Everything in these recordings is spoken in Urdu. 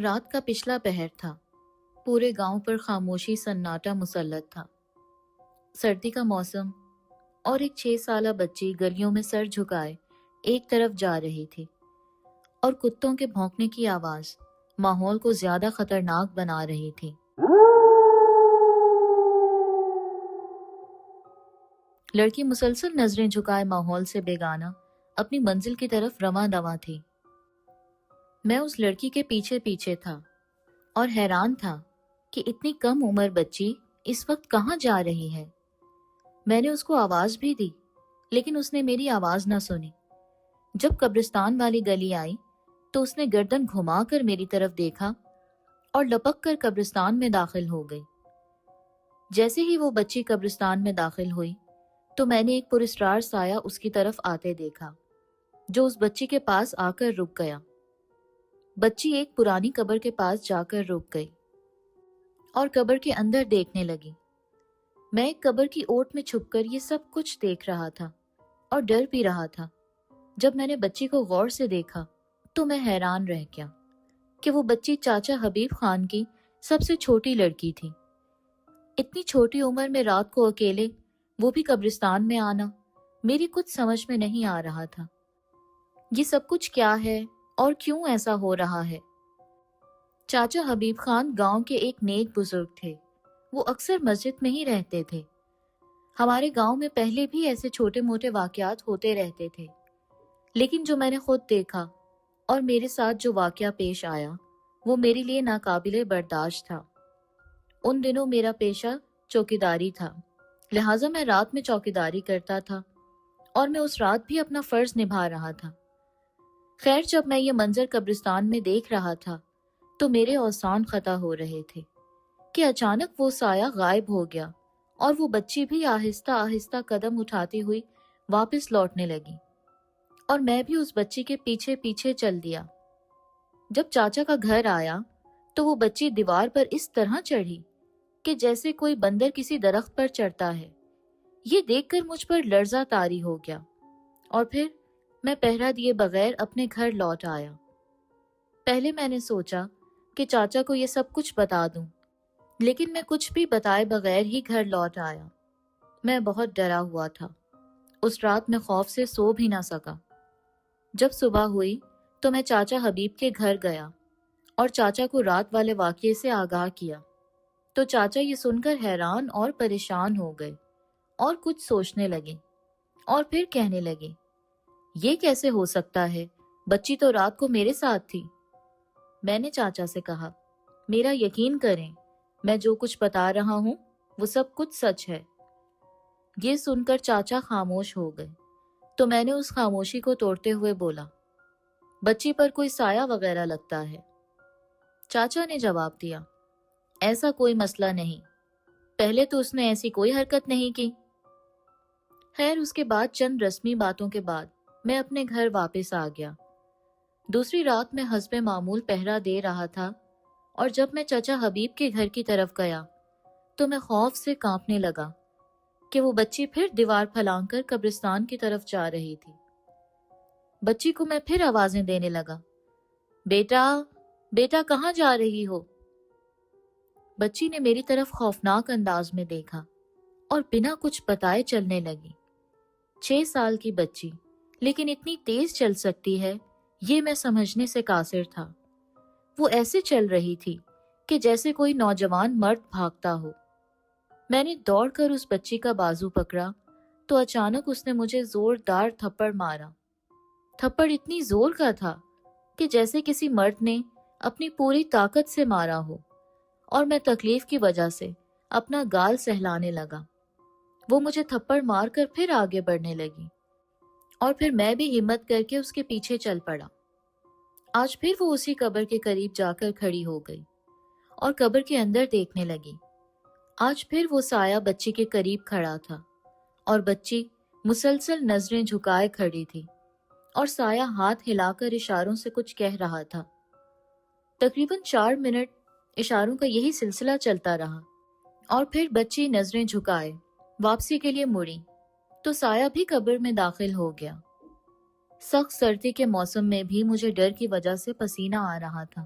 رات کا پچھلا پہر تھا۔ پورے گاؤں پر خاموشی سناٹا مسلط تھا۔ سردی کا موسم اور ایک 6 سالہ بچی گلیوں میں سر جھکائے ایک طرف جا رہی تھی، اور کتوں کے بھونکنے کی آواز ماحول کو زیادہ خطرناک بنا رہی تھی۔ لڑکی مسلسل نظریں جھکائے ماحول سے بیگانہ اپنی منزل کی طرف رواں دواں تھی۔ میں اس لڑکی کے پیچھے پیچھے تھا اور حیران تھا کہ اتنی کم عمر بچی اس وقت کہاں جا رہی ہے۔ میں نے اس کو آواز بھی دی، لیکن اس نے میری آواز نہ سنی۔ جب قبرستان والی گلی آئی تو اس نے گردن گھما کر میری طرف دیکھا اور لپک کر قبرستان میں داخل ہو گئی۔ جیسے ہی وہ بچی قبرستان میں داخل ہوئی تو میں نے ایک پراسرار سایہ اس کی طرف آتے دیکھا، جو اس بچی کے پاس آ کر رک گیا۔ بچی ایک پرانی قبر کے پاس جا کر رک گئی اور قبر کے اندر دیکھنے لگی۔ میں ایک قبر کی اوٹ میں چھپ کر یہ سب کچھ دیکھ رہا تھا اور ڈر بھی رہا تھا۔ جب میں نے بچی کو غور سے دیکھا تو میں حیران رہ گیا کہ وہ بچی چاچا حبیب خان کی سب سے چھوٹی لڑکی تھی۔ اتنی چھوٹی عمر میں رات کو اکیلے، وہ بھی قبرستان میں آنا، میری کچھ سمجھ میں نہیں آ رہا تھا۔ یہ سب کچھ کیا ہے اور کیوں ایسا ہو رہا ہے؟ چاچا حبیب خان گاؤں کے ایک نیک بزرگ تھے۔ وہ اکثر مسجد میں ہی رہتے تھے۔ ہمارے گاؤں میں پہلے بھی ایسے چھوٹے موٹے واقعات ہوتے رہتے تھے، لیکن جو میں نے خود دیکھا اور میرے ساتھ جو واقعہ پیش آیا وہ میرے لیے ناقابل برداشت تھا۔ ان دنوں میرا پیشہ چوکیداری تھا، لہٰذا میں رات میں چوکیداری کرتا تھا اور میں اس رات بھی اپنا فرض نبھا رہا تھا۔ خیر، جب میں یہ منظر قبرستان میں دیکھ رہا تھا تو میرے اوزان خطا ہو رہے تھے کہ اچانک وہ سایہ غائب ہو گیا اور وہ بچی بھی آہستہ آہستہ قدم اٹھاتی ہوئی واپس لوٹنے لگی، اور میں بھی اس بچی کے پیچھے پیچھے چل دیا۔ جب چاچا کا گھر آیا تو وہ بچی دیوار پر اس طرح چڑھی کہ جیسے کوئی بندر کسی درخت پر چڑھتا ہے۔ یہ دیکھ کر مجھ پر لرزہ طاری ہو گیا، اور پھر میں پہرا دیے بغیر اپنے گھر لوٹ آیا۔ پہلے میں نے سوچا کہ چاچا کو یہ سب کچھ بتا دوں، لیکن میں کچھ بھی بتائے بغیر ہی گھر لوٹ آیا۔ میں بہت ڈرا ہوا تھا۔ اس رات میں خوف سے سو بھی نہ سکا۔ جب صبح ہوئی تو میں چاچا حبیب کے گھر گیا اور چاچا کو رات والے واقعے سے آگاہ کیا، تو چاچا یہ سن کر حیران اور پریشان ہو گئے اور کچھ سوچنے لگے، اور پھر کہنے لگے، یہ کیسے ہو سکتا ہے؟ بچی تو رات کو میرے ساتھ تھی۔ میں نے چاچا سے کہا، میرا یقین کریں، میں جو کچھ بتا رہا ہوں وہ سب کچھ سچ ہے۔ یہ سن کر چاچا خاموش ہو گئے، تو میں نے اس خاموشی کو توڑتے ہوئے بولا، بچی پر کوئی سایہ وغیرہ لگتا ہے۔ چاچا نے جواب دیا، ایسا کوئی مسئلہ نہیں، پہلے تو اس نے ایسی کوئی حرکت نہیں کی۔ خیر، اس کے بعد چند رسمی باتوں کے بعد میں اپنے گھر واپس آ گیا۔ دوسری رات میں حسب معمول پہرا دے رہا تھا، اور جب میں چچا حبیب کے گھر کی طرف گیا تو میں خوف سے کانپنے لگا کہ وہ بچی پھر دیوار پھلانگ کر قبرستان کی طرف جا رہی تھی۔ بچی کو میں پھر آوازیں دینے لگا، بیٹا بیٹا کہاں جا رہی ہو؟ بچی نے میری طرف خوفناک انداز میں دیکھا اور بنا کچھ بتائے چلنے لگی۔ 6 سال کی بچی، لیکن اتنی تیز چل سکتی ہے یہ میں سمجھنے سے قاصر تھا۔ وہ ایسے چل رہی تھی کہ جیسے کوئی نوجوان مرد بھاگتا ہو۔ میں نے دوڑ کر اس بچی کا بازو پکڑا تو اچانک اس نے مجھے زوردار تھپڑ مارا۔ تھپڑ اتنی زور کا تھا کہ جیسے کسی مرد نے اپنی پوری طاقت سے مارا ہو، اور میں تکلیف کی وجہ سے اپنا گال سہلانے لگا۔ وہ مجھے تھپڑ مار کر پھر آگے بڑھنے لگی، اور پھر میں بھی ہمت کر کے اس کے پیچھے چل پڑا۔ آج پھر وہ اسی قبر کے قریب جا کر کھڑی ہو گئی اور قبر کے اندر دیکھنے لگی۔ آج پھر وہ سایہ بچی کے قریب کھڑا تھا، اور بچی مسلسل نظریں جھکائے کھڑی تھی، اور سایہ ہاتھ ہلا کر اشاروں سے کچھ کہہ رہا تھا۔ تقریباً 4 منٹ اشاروں کا یہی سلسلہ چلتا رہا، اور پھر بچی نظریں جھکائے واپسی کے لیے مڑی تو سایہ بھی قبر میں داخل ہو گیا۔ سخت سردی کے موسم میں بھی مجھے ڈر کی وجہ سے پسینہ آ رہا تھا۔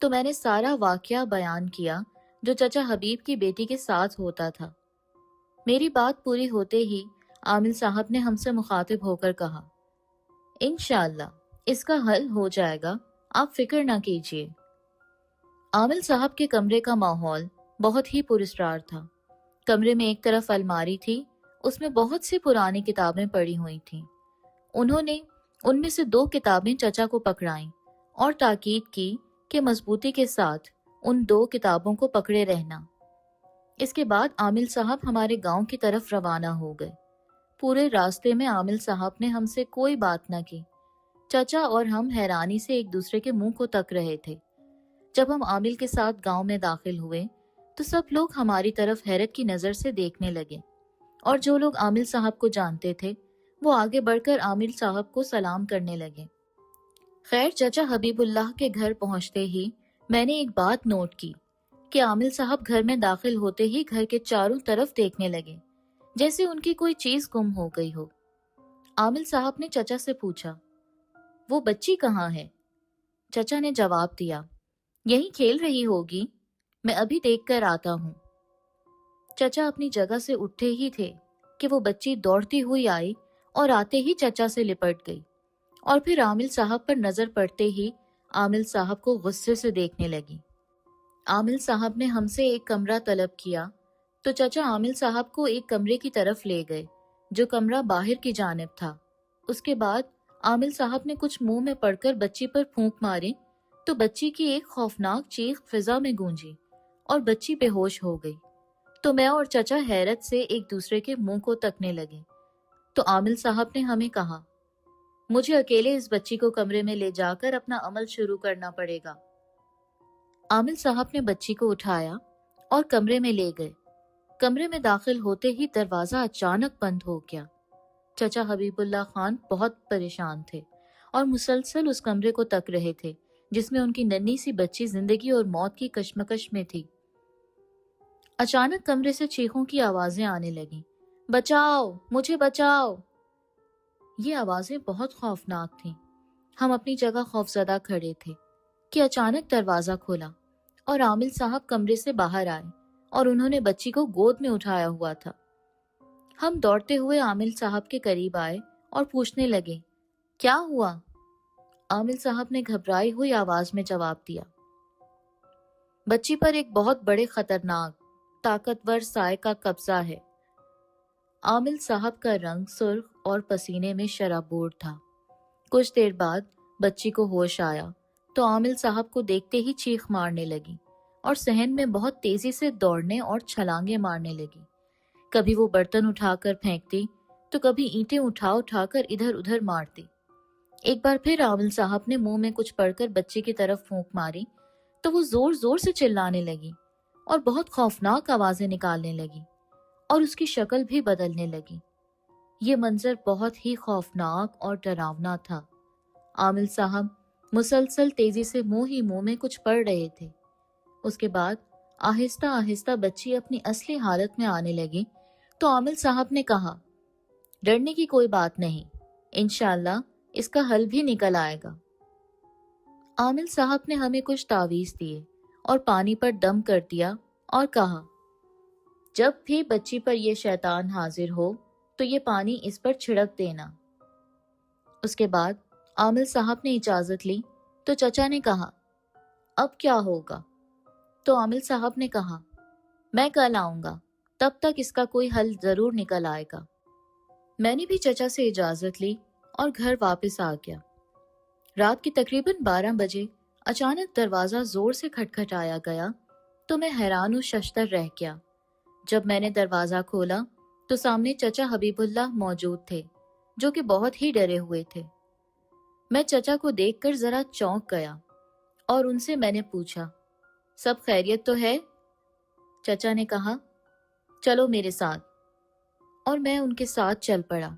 تو میں نے سارا واقعہ بیان کیا جو چچا حبیب کی بیٹی کے ساتھ ہوتا تھا۔ میری بات پوری ہوتے ہی عامل صاحب نے ہم سے مخاطب ہو کر کہا، انشاءاللہ اس کا حل ہو جائے گا، آپ فکر نہ کیجیے۔ عامل صاحب کے کمرے کا ماحول بہت ہی پراسرار تھا۔ کمرے میں ایک طرف الماری تھی، اس میں بہت سی پرانی کتابیں پڑی ہوئی تھیں۔ انہوں نے ان میں سے 2 کتابیں چچا کو پکڑائیں اور تاکید کی کہ مضبوطی کے ساتھ ان 2 کتابوں کو پکڑے رہنا۔ اس کے بعد عامل صاحب ہمارے گاؤں کی طرف روانہ ہو گئے۔ پورے راستے میں عامل صاحب نے ہم سے کوئی بات نہ کی۔ چچا اور ہم حیرانی سے ایک دوسرے کے منہ کو تک رہے تھے۔ جب ہم عامل کے ساتھ گاؤں میں داخل ہوئے تو سب لوگ ہماری طرف حیرت کی نظر سے دیکھنے لگے، اور جو لوگ عامل صاحب کو جانتے تھے وہ آگے بڑھ کر عامل صاحب کو سلام کرنے لگے۔ خیر، چچا حبیب اللہ کے گھر پہنچتے ہی میں نے ایک بات نوٹ کی کہ عامل صاحب گھر میں داخل ہوتے ہی گھر کے چاروں طرف دیکھنے لگے، جیسے ان کی کوئی چیز گم ہو گئی ہو۔ عامل صاحب نے چچا سے پوچھا، وہ بچی کہاں ہے؟ چچا نے جواب دیا، یہیں کھیل رہی ہوگی، میں ابھی دیکھ کر آتا ہوں۔ چچا اپنی جگہ سے اٹھتے ہی تھے کہ وہ بچی دوڑتی ہوئی آئی اور آتے ہی چچا سے لپٹ گئی، اور پھر عامل صاحب پر نظر پڑتے ہی عامل صاحب کو غصے سے دیکھنے لگی۔ عامل صاحب نے ہم سے ایک کمرہ طلب کیا تو چچا عامل صاحب کو ایک کمرے کی طرف لے گئے جو کمرہ باہر کی جانب تھا۔ اس کے بعد عامل صاحب نے کچھ منہ میں پڑ کر بچی پر پھونک ماری تو بچی کی ایک خوفناک چیخ فضا میں گونجی اور بچی بے ہوش ہو گئی۔ تو میں اور چچا حیرت سے ایک دوسرے کے منہ کو تکنے لگے۔ تو عامل صاحب نے ہمیں کہا، مجھے اکیلے اس بچی کو کمرے میں لے جا کر اپنا عمل شروع کرنا پڑے گا۔ عامل صاحب نے بچی کو اٹھایا اور کمرے میں لے گئے۔ کمرے میں داخل ہوتے ہی دروازہ اچانک بند ہو گیا۔ چچا حبیب اللہ خان بہت پریشان تھے اور مسلسل اس کمرے کو تک رہے تھے جس میں ان کی ننھی سی بچی زندگی اور موت کی کشمکش میں تھی۔ اچانک کمرے سے چیخوں کی آوازیں آنے لگیں، بچاؤ، مجھے بچاؤ۔ یہ آوازیں بہت خوفناک تھیں۔ ہم اپنی جگہ خوفزدہ کھڑے تھے کہ اچانک دروازہ کھولا اور عامل صاحب کمرے سے باہر آئے اور انہوں نے بچی کو گود میں اٹھایا ہوا تھا۔ ہم دوڑتے ہوئے عامل صاحب کے قریب آئے اور پوچھنے لگے، کیا ہوا؟ عامل صاحب نے گھبرائی ہوئی آواز میں جواب دیا، بچی پر ایک بہت بڑے خطرناک طاقتور سائے کا قبضہ ہے۔ عامل صاحب کا رنگ سرخ اور پسینے میں شرابور تھا۔ کچھ دیر بعد بچی کو ہوش آیا تو عامل صاحب کو دیکھتے ہی چیخ مارنے لگی اور صحن میں بہت تیزی سے دوڑنے اور چھلانگیں مارنے لگی۔ کبھی وہ برتن اٹھا کر پھینکتی تو کبھی اینٹیں اٹھا اٹھا کر ادھر ادھر مارتی۔ ایک بار پھر عامل صاحب نے منہ میں کچھ پڑ کر بچی کی طرف پھونک ماری تو وہ زور زور سے چلانے لگی اور بہت خوفناک آوازیں نکالنے لگی اور اس کی شکل بھی بدلنے لگی۔ یہ منظر بہت ہی خوفناک اور ڈراونا تھا۔ عامل صاحب مسلسل تیزی سے منہ میں کچھ پڑھ رہے تھے۔ اس کے بعد آہستہ آہستہ بچی اپنی اصلی حالت میں آنے لگی تو عامل صاحب نے کہا، ڈرنے کی کوئی بات نہیں، انشاءاللہ اس کا حل بھی نکل آئے گا۔ عامل صاحب نے ہمیں کچھ تعویذ دیے اور پانی پر دم کر دیا اور کہا، جب بھی بچی پر یہ شیطان حاضر ہو تو یہ پانی اس پر چھڑک دینا۔ اس کے بعد عامل صاحب نے اجازت لی تو چچا نے کہا، اب کیا ہوگا؟ تو عامل صاحب نے کہا، میں کل آؤں گا، تب تک اس کا کوئی حل ضرور نکل آئے گا۔ میں نے بھی چچا سے اجازت لی اور گھر واپس آ گیا۔ رات کی تقریباً 12 بجے اچانک دروازہ زور سے کھٹکھٹایا گیا تو میں حیران و ششدر رہ گیا۔ جب میں نے دروازہ کھولا تو سامنے چچا حبیب اللہ موجود تھے جو کہ بہت ہی ڈرے ہوئے تھے۔ میں چچا کو دیکھ کر ذرا چونک گیا اور ان سے میں نے پوچھا، سب خیریت تو ہے؟ چچا نے کہا، چلو میرے ساتھ، اور میں ان کے ساتھ چل پڑا۔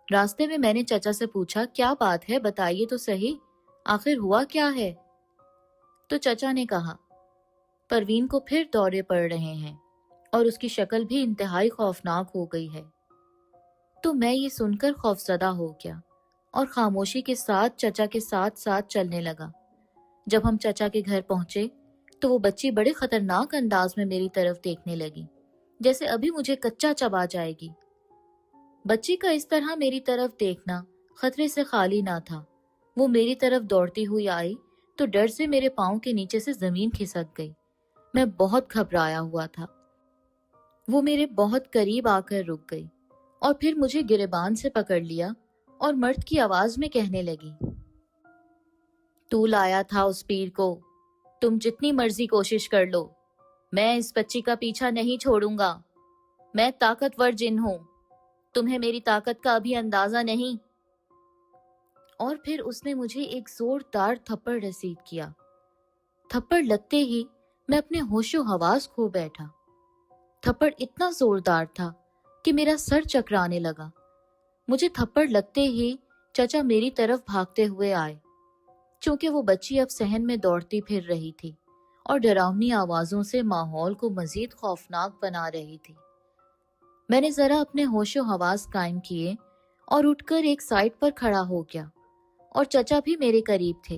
راستے میں نے چچا سے پوچھا، کیا بات ہے، بتائیے تو صحیح، آخر ہوا کیا ہے؟ تو چچا نے کہا، پروین کو پھر دورے پڑ رہے ہیں اور اس کی شکل بھی انتہائی خوفناک ہو گئی ہے۔ تو میں یہ سن کر خوفزدہ ہو گیا اور خاموشی کے ساتھ چچا کے ساتھ ساتھ چلنے لگا۔ جب ہم چچا کے گھر پہنچے تو وہ بچی بڑے خطرناک انداز میں میری طرف دیکھنے لگی، جیسے ابھی مجھے کچا چبا جائے گی۔ بچی کا اس طرح میری طرف دیکھنا خطرے سے خالی نہ تھا۔ وہ میری طرف دوڑتی ہوئی آئی تو ڈر سے میرے پاؤں کے نیچے سے زمین کھسک گئی۔ میں بہت گھبرایا ہوا تھا۔ وہ میرے بہت قریب آ کر رک گئی اور پھر مجھے گریبان سے پکڑ لیا اور مرد کی آواز میں کہنے لگی، تو لایا تھا اس پیر کو، تم جتنی مرضی کوشش کر لو، میں اس بچی کا پیچھا نہیں چھوڑوں گا۔ میں طاقتور جن ہوں، تمہیں میری طاقت کا ابھی اندازہ نہیں۔ اور پھر اس نے مجھے ایک زوردار تھپڑ رسید کیا۔ تھپڑ لگتے ہی میں اپنے ہوش و حواس کھو بیٹھا۔ تھپڑ اتنا زوردار تھا کہ میرا سر چکرانے لگا۔ مجھے تھپڑ لگتے ہی چچا میری طرف بھاگتے ہوئے آئے۔ چونکہ وہ بچی اب صحن میں دوڑتی پھر رہی تھی اور ڈراؤنی آوازوں سے ماحول کو مزید خوفناک بنا رہی تھی۔ میں نے ذرا اپنے ہوش و حواس قائم کیے اور اٹھ کر ایک سائڈ پر کھڑا ہو گیا، اور چچا بھی میرے قریب تھے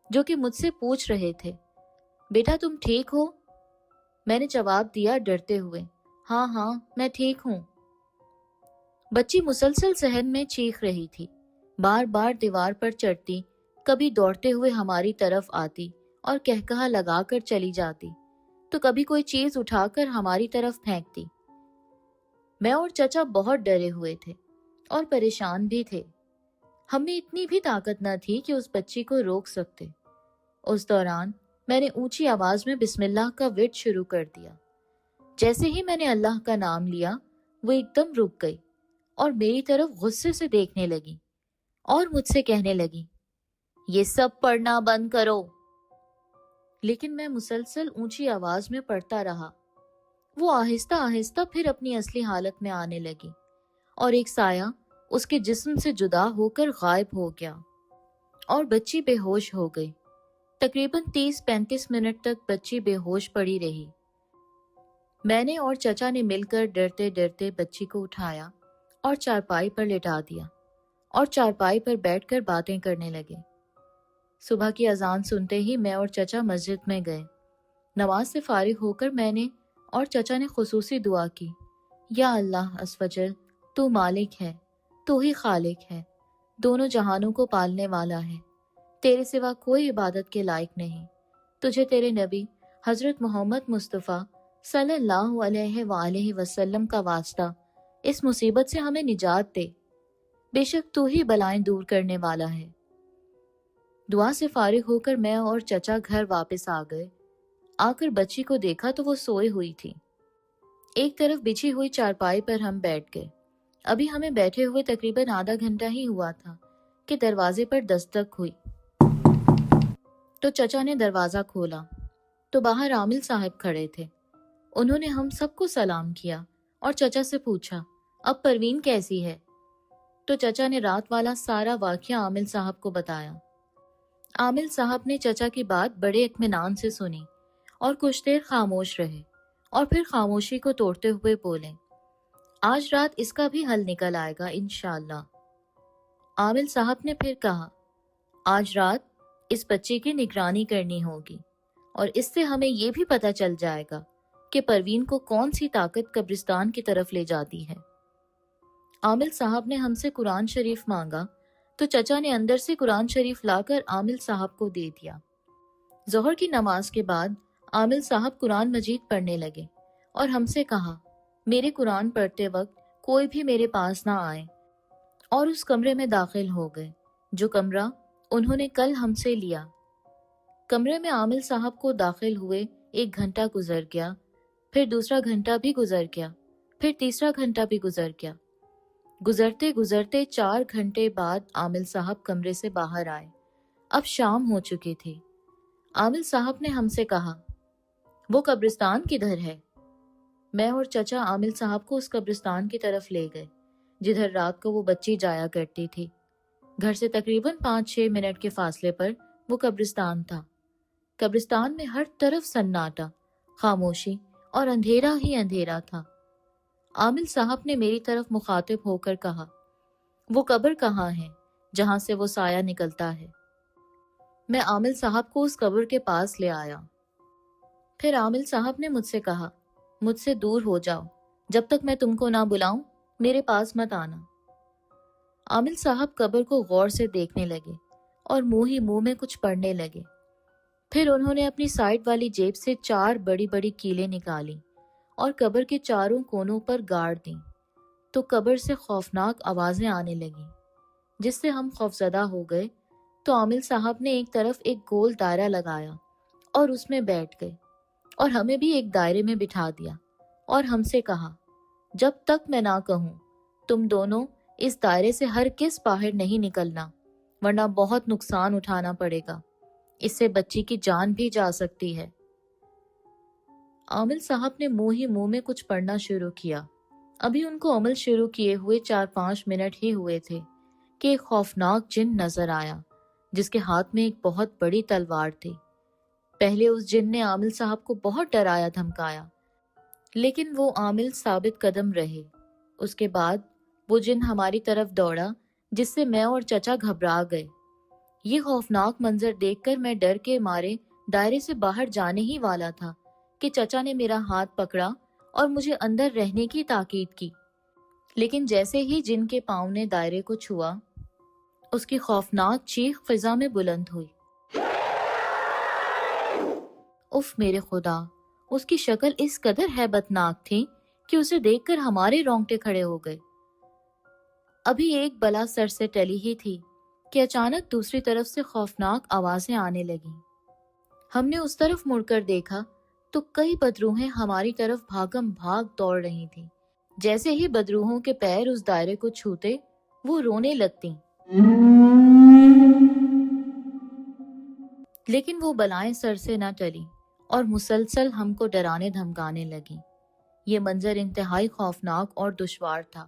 جو کہ مجھ سے پوچھ رہے تھے، بیٹا تم ٹھیک ہو؟ میں نے جواب دیا ڈرتے ہوئے، ہاں ہاں میں ٹھیک ہوں۔ بچی مسلسل صحن میں چیخ رہی تھی، بار بار دیوار پر چڑھتی، کبھی دوڑتے ہوئے ہماری طرف آتی اور کہکہا لگا کر چلی جاتی، تو کبھی کوئی چیز اٹھا کر ہماری طرف پھینکتی۔ میں اور چچا بہت ڈرے ہوئے تھے اور پریشان بھی تھے۔ ہم میں اتنی بھی طاقت نہ تھی کہ اس بچی کو روک سکتے۔ اس دوران میں نے اونچی آواز میں بسم اللہ کا ورد شروع کر دیا۔ جیسے ہی میں نے اللہ کا نام لیا، وہ ایک دم رک گئی اور میری طرف غصے سے دیکھنے لگی اور مجھ سے کہنے لگی، یہ سب پڑھنا بند کرو۔ لیکن میں مسلسل اونچی آواز میں پڑھتا رہا۔ وہ آہستہ آہستہ پھر اپنی اصلی حالت میں آنے لگی اور ایک سایہ اس کے جسم سے جدا ہو کر غائب ہو گیا اور بچی بے ہوش ہو گئی۔ تقریباً 30-35 منٹ تک بچی بے ہوش پڑی رہی۔ میں نے اور چچا نے مل کر ڈرتے ڈرتے بچی کو اٹھایا اور چارپائی پر لٹا دیا اور چارپائی پر بیٹھ کر باتیں کرنے لگے۔ صبح کی اذان سنتے ہی میں اور چچا مسجد میں گئے۔ نماز سے فارغ ہو کر میں نے اور چچا نے خصوصی دعا کی، یا اللہ عز و جل، تو مالک ہے، تو ہی خالق ہے، دونوں جہانوں کو پالنے والا ہے، تیرے سوا کوئی عبادت کے لائق نہیں، تجھے تیرے نبی حضرت محمد مصطفیٰ صلی اللہ علیہ وآلہ وسلم کا واسطہ اس مصیبت سے ہمیں نجات دے، بے شک تو ہی بلائیں دور کرنے والا ہے۔ دعا سے فارغ ہو کر میں اور چچا گھر واپس آ گئے۔ آ کر بچی کو دیکھا تو وہ سوئی ہوئی تھی۔ ایک طرف بچھی ہوئی چارپائی پر ہم بیٹھ گئے۔ ابھی ہمیں بیٹھے ہوئے تقریباً آدھا گھنٹہ ہی ہوا تھا کہ دروازے پر دستک ہوئی تو چچا نے دروازہ کھولا تو باہر عامل صاحب کھڑے تھے۔ انہوں نے ہم سب کو سلام کیا اور چچا سے پوچھا، اب پروین کیسی ہے؟ تو چچا نے رات والا سارا واقعہ عامل صاحب کو بتایا۔ عامل صاحب نے چچا کی بات بڑے اطمینان سے سنی اور کچھ دیر خاموش رہے اور پھر خاموشی کو توڑتے ہوئے بولے، آج رات اس کا بھی حل نکل آئے گا انشاءاللہ۔ عامل صاحب نے پھر کہا، آج رات اس بچے کی نگرانی کرنی ہوگی اور اس سے ہمیں یہ بھی پتہ چل جائے گا کہ پروین کو کون سی طاقت قبرستان کی طرف لے جاتی ہے۔ عامل صاحب نے ہم سے قرآن شریف مانگا تو چچا نے اندر سے قرآن شریف لا کر عامل صاحب کو دے دیا۔ ظہر کی نماز کے بعد عامل صاحب قرآن مجید پڑھنے لگے اور ہم سے کہا، میرے قرآن پڑھتے وقت کوئی بھی میرے پاس نہ آئے، اور اس کمرے میں داخل ہو گئے جو کمرہ انہوں نے کل ہم سے لیا۔ کمرے میں عامل صاحب کو داخل ہوئے 1 گھنٹہ گزر گیا، پھر دوسرا گھنٹہ بھی گزر گیا، پھر تیسرا گھنٹہ بھی گزر گیا۔ گزرتے گزرتے 4 گھنٹے بعد عامل صاحب کمرے سے باہر آئے۔ اب شام ہو چکی تھی۔ عامل صاحب نے ہم سے کہا، وہ قبرستان کدھر ہے؟ میں اور چچا عامل صاحب کو اس قبرستان کی طرف لے گئے جدھر رات کو وہ بچی جایا کرتی تھی۔ گھر سے تقریباً 5-6 منٹ کے فاصلے پر وہ قبرستان تھا۔ قبرستان میں ہر طرف سناٹا، خاموشی اور اندھیرا ہی اندھیرا تھا۔ عامل صاحب نے میری طرف مخاطب ہو کر کہا، وہ قبر کہاں ہے جہاں سے وہ سایہ نکلتا ہے؟ میں عامل صاحب کو اس قبر کے پاس لے آیا۔ پھر عامل صاحب نے مجھ سے کہا، مجھ سے دور ہو جاؤ، جب تک میں تم کو نہ بلاؤں میرے پاس مت آنا۔ عامل صاحب قبر کو غور سے دیکھنے لگے اور منہ ہی منہ میں کچھ پڑھنے لگے۔ پھر انہوں نے اپنی سائڈ والی جیب سے 4 بڑی بڑی کیلیں نکالی اور قبر کے چاروں کونوں پر گاڑ دیں، تو قبر سے خوفناک آوازیں آنے لگیں، جس سے ہم خوفزدہ ہو گئے۔ تو عامل صاحب نے ایک طرف ایک گول دائرہ لگایا اور اس میں بیٹھ گئے، اور ہمیں بھی ایک دائرے میں بٹھا دیا اور ہم سے کہا، جب تک میں نہ کہوں تم دونوں اس دائرے سے ہرگز باہر نہیں نکلنا، ورنہ بہت نقصان اٹھانا پڑے گا، اس سے بچی کی جان بھی جا سکتی ہے۔ عامل صاحب نے منہ ہی منہ میں کچھ پڑھنا شروع کیا۔ ابھی ان کو عمل شروع کیے ہوئے 4-5 منٹ ہی ہوئے تھے کہ ایک خوفناک جن نظر آیا، جس کے ہاتھ میں ایک بہت بڑی تلوار تھی۔ پہلے اس جن نے عامل صاحب کو بہت ڈرایا دھمکایا، لیکن وہ عامل ثابت قدم رہے۔ اس کے بعد وہ جن ہماری طرف دوڑا، جس سے میں اور چچا گھبرا گئے۔ یہ خوفناک منظر دیکھ کر میں ڈر کے مارے دائرے سے باہر جانے ہی والا تھا کہ چچا نے میرا ہاتھ پکڑا اور مجھے اندر رہنے کی تاکید کی، لیکن جیسے ہی جن کے پاؤں نے دائرے کو چھوا، اس کی خوفناک چیخ فضا میں بلند ہوئی۔ اف میرے خدا! اس کی شکل اس قدر ہیبت ناک تھی کہ اسے دیکھ کر ہمارے رونگٹے کھڑے ہو گئے۔ ابھی ایک بلا سر سے ٹلی ہی تھی کہ اچانک دوسری طرف سے خوفناک آوازیں آنے لگیں۔ ہم نے اس طرف مڑ کر دیکھا تو کئی بدروہیں ہماری طرف بھاگم بھاگ دوڑ رہی تھیں۔ جیسے ہی بدروہوں کے پیر اس دائرے کو چھوتے، وہ رونے لگتیں، لیکن وہ بلائیں سر سے نہ ٹلی اور مسلسل ہم کو ڈرانے دھمکانے لگیں۔ یہ منظر انتہائی خوفناک اور دشوار تھا۔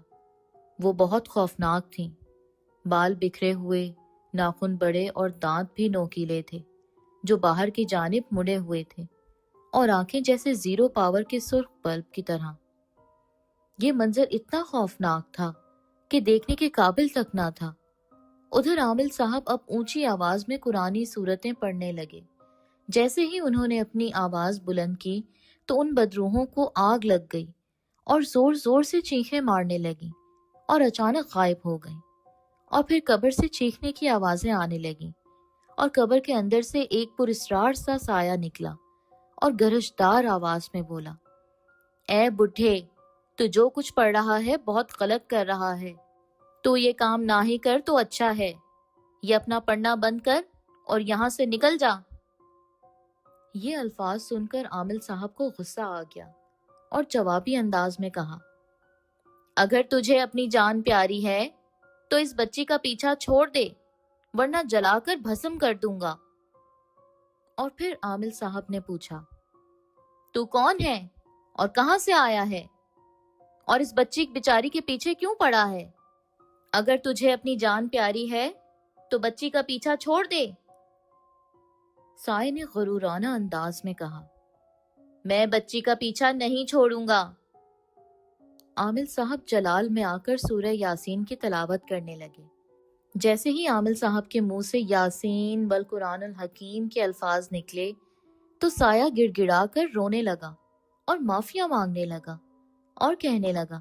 وہ بہت خوفناک تھیں۔ بال بکھرے ہوئے، ناخن بڑے اور دانت بھی نوکیلے تھے جو باہر کی جانب مڑے ہوئے تھے، اور آنکھیں جیسے 0 پاور کے سرخ بلب کی طرح۔ یہ منظر اتنا خوفناک تھا کہ دیکھنے کے قابل تک نہ تھا۔ ادھر عامل صاحب اب اونچی آواز میں قرآنی سورتیں پڑھنے لگے۔ جیسے ہی انہوں نے اپنی آواز بلند کی تو ان بدروحوں کو آگ لگ گئی اور زور زور سے چیخیں مارنے لگیں اور اچانک غائب ہو گئیں، اور پھر قبر سے چیخنے کی آوازیں آنے لگیں، اور قبر کے اندر سے ایک پراسرار سا سایہ نکلا اور گرجدار آواز میں بولا، اے بڈھے، تو جو کچھ پڑھ رہا ہے بہت غلط کر رہا ہے، تو یہ کام نہ ہی کر تو اچھا ہے، یہ اپنا پڑھنا بند کر اور یہاں سے نکل جا۔ یہ الفاظ سن کر عامل صاحب کو غصہ آ گیا اور جوابی انداز میں کہا، اگر تجھے اپنی جان پیاری ہے تو اس بچی کا پیچھا چھوڑ دے، ورنہ جلا کر بھسم کر دوں گا۔ اور پھر عامل صاحب نے پوچھا، تو کون ہے اور کہاں سے آیا ہے، اور اس بچی بیچاری کے پیچھے کیوں پڑا ہے؟ اگر تجھے اپنی جان پیاری ہے تو بچی کا پیچھا چھوڑ دے۔ سائے نے غرورانہ انداز میں کہا، میں بچی کا پیچھا نہیں چھوڑوں گا۔ عامل صاحب جلال میں آ کر سورہ یاسین کی تلاوت کرنے لگے۔ جیسے ہی عامل صاحب کے منہ سے یاسین والقرآن الحکیم کے الفاظ نکلے تو سایہ گڑ گڑا کر رونے لگا اور معافیاں مانگنے لگا اور کہنے لگا،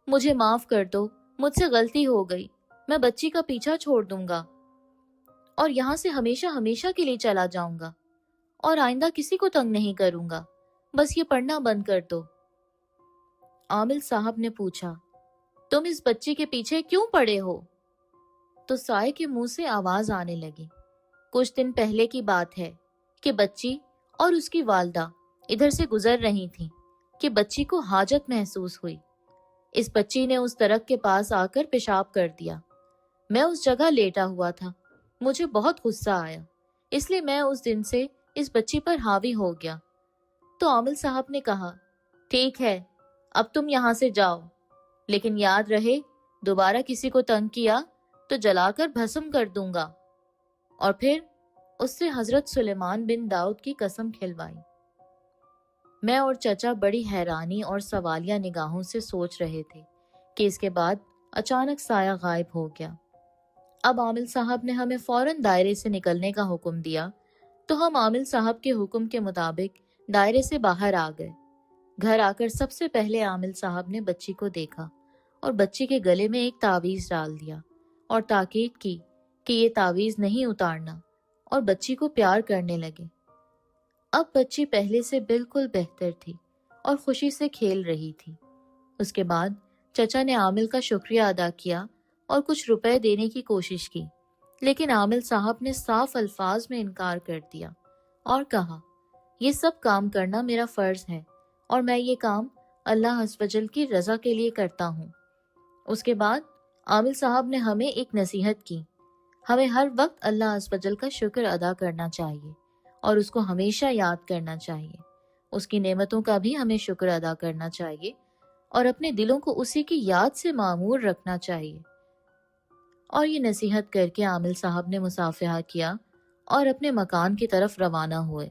مجھے معاف کر دو، مجھ سے غلطی ہو گئی، میں بچی کا پیچھا چھوڑ دوں گا اور یہاں سے ہمیشہ ہمیشہ کے لیے چلا جاؤں گا، اور آئندہ کسی کو تنگ نہیں کروں گا، بس یہ پڑھنا بند کر دو۔ عامل صاحب نے پوچھا، تم اس بچی کے پیچھے کیوں پڑے ہو؟ تو سائے کے منہ سے آواز آنے لگی، کچھ دن پہلے کی بات ہے کہ بچی اور اس کی والدہ ادھر سے گزر رہی تھیں کہ بچی کو حاجت محسوس ہوئی۔ اس بچی نے اس درخت کے پاس آ کر پیشاب کر دیا۔ میں اس جگہ لیٹا ہوا تھا، مجھے بہت غصہ آیا، اس لیے میں اس دن سے اس بچی پر حاوی ہو گیا۔ تو عامل صاحب نے کہا، ٹھیک ہے، اب تم یہاں سے جاؤ، لیکن یاد رہے دوبارہ کسی کو تنگ کیا تو جلا کر بھسم کر دوں گا۔ اور پھر اس سے حضرت سلیمان بن داؤد کی قسم کھلوائی۔ میں اور چچا بڑی حیرانی اور سوالیہ نگاہوں سے سوچ رہے تھے کہ اس کے بعد اچانک سایہ غائب ہو گیا۔ اب عامل صاحب نے ہمیں فوراً دائرے سے نکلنے کا حکم دیا تو ہم عامل صاحب کے حکم کے مطابق دائرے سے باہر آ گئے۔ گھر آ کر سب سے پہلے عامل صاحب نے بچی کو دیکھا اور بچی کے گلے میں ایک تعویذ ڈال دیا اور تاکید کی کہ یہ تعویذ نہیں اتارنا، اور بچی کو پیار کرنے لگے۔ اب بچی پہلے سے بالکل بہتر تھی اور خوشی سے کھیل رہی تھی۔ اس کے بعد چچا نے عامل کا شکریہ ادا کیا اور کچھ روپے دینے کی کوشش کی، لیکن عامل صاحب نے صاف الفاظ میں انکار کر دیا اور کہا، یہ سب کام کرنا میرا فرض ہے اور میں یہ کام اللہ عز و جل کی رضا کے لیے کرتا ہوں۔ اس کے بعد عامل صاحب نے ہمیں ایک نصیحت کی، ہمیں ہر وقت اللہ عز و جل کا شکر ادا کرنا چاہیے اور اس کو ہمیشہ یاد کرنا چاہیے، اس کی نعمتوں کا بھی ہمیں شکر ادا کرنا چاہیے اور اپنے دلوں کو اسی کی یاد سے معمور رکھنا چاہیے۔ اور یہ نصیحت کر کے عامل صاحب نے مصافحہ کیا اور اپنے مکان کی طرف روانہ ہوئے۔